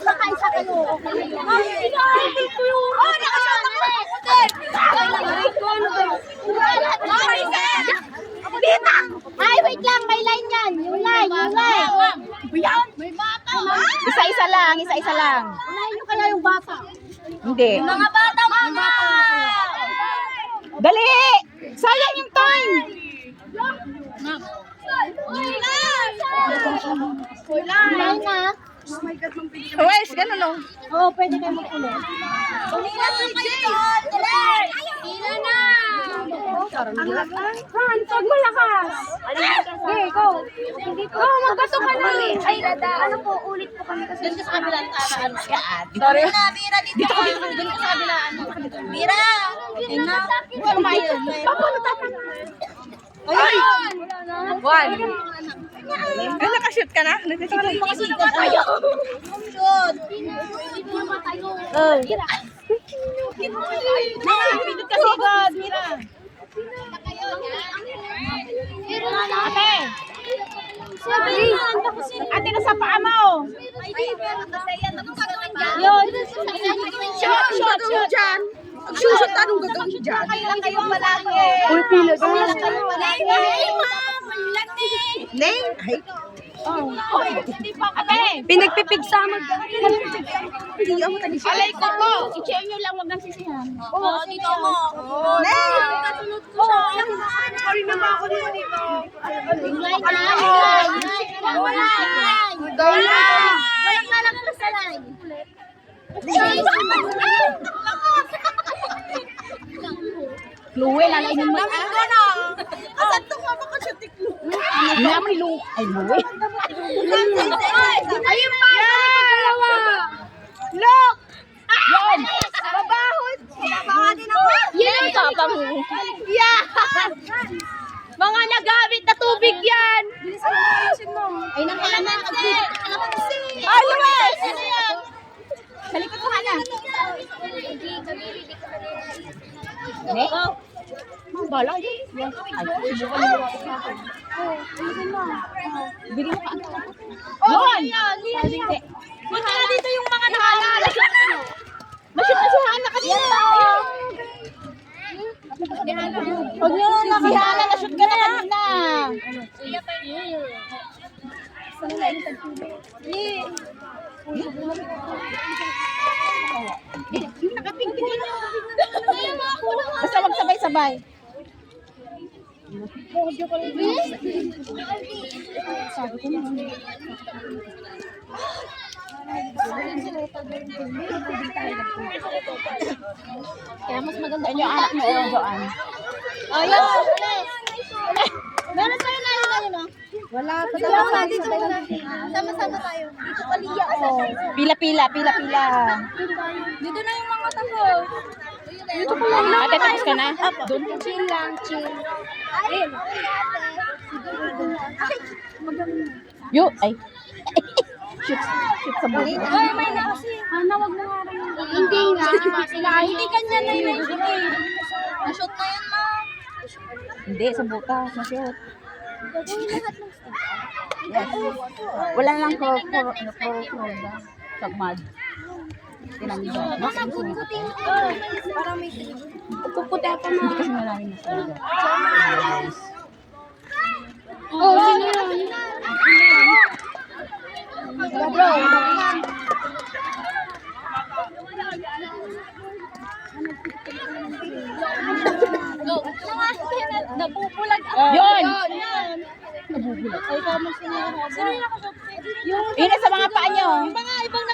Nakaisa kayo. Ay, wait lang. May line yan. Yung line. May bata. Isa-isa lang, isa-isa lang. Unahin nyo kaya yung bata. Hindi. Mga bata muna. Dali! Sayang yung time! Line na. Wes, ganun o. Oo, pwede kayo mag-ulit. Pila na! Han, pag malakas! Okay, go! Oh, magbato ka na! Ay, ano po, ulit po kami kasi. Doon ka sa kabila, Sorry. Mira, dito ka dito. Doon ka sa kabila. Mira! Ayun! One. Ay, nakashoot ka na? Shoot! Oh. Pinot kasi God, Mira. Ate! Ate, nasa paa mo. Yun. Shot. Susot, anong gagawin dyan? Kayo lang kayong malaki. Uy, pila ka. Name? Ay, Ate! pinagpipigsama. Alay ko po. I-check nyo lang, wag nang sisihan. Oo, dito mo. Yung line na. Walang lalagpas sa line. Luwe, lalainin mo. Asan to nga baka siya tiklo? Namin luwe. Ay, luwe. Ayun pa! Dalawa! Look! Yan! Babahod! Babahod ako! Yan ka pang... Yeah! Mga nagamit na tubig yan! Ay, nakalamansi! Ay, Luis! Sa likod ko na. Ne? Bala yun. Ay, subukan mo. Bili mo ka. Yun! Punta na dito yung mga nakalala. Masyot na si Hana kanina. Huwag nyo na nakihana, na-shoot ka na kanina. Basta magsabay-sabay. Kaya mas maganda Yan yung anak mo, Joan. Ayun! Meron tayo na yun, no? Wala pa Sama-sama tayo. Dito kaliya, Pila-pila. Dito na yung mga tabo. Dito ko lang. Ate, tapos ka na? Doon. Chill lang, chill. Ayun. Yo, ay. Shoot sa buhay. Ay, may na kasi. Wag mo nga rin. Hindi nga. Hindi kanya na yun. Na-shoot na yan, ma. Hindi, sa butas. Masyot. Gagawin lahat ng stuff. Yes. Wala lang ko sa mud. Tinanggal. Nasabutin ko. Para may puputi ako na. Hindi kasi maraming nasa. Oh, sino yun? Bro. Nabubulag ako. Yun! Ay, kamo sinira. Sino yung nakasot? Yun sa mga paa nyo. Mga ibang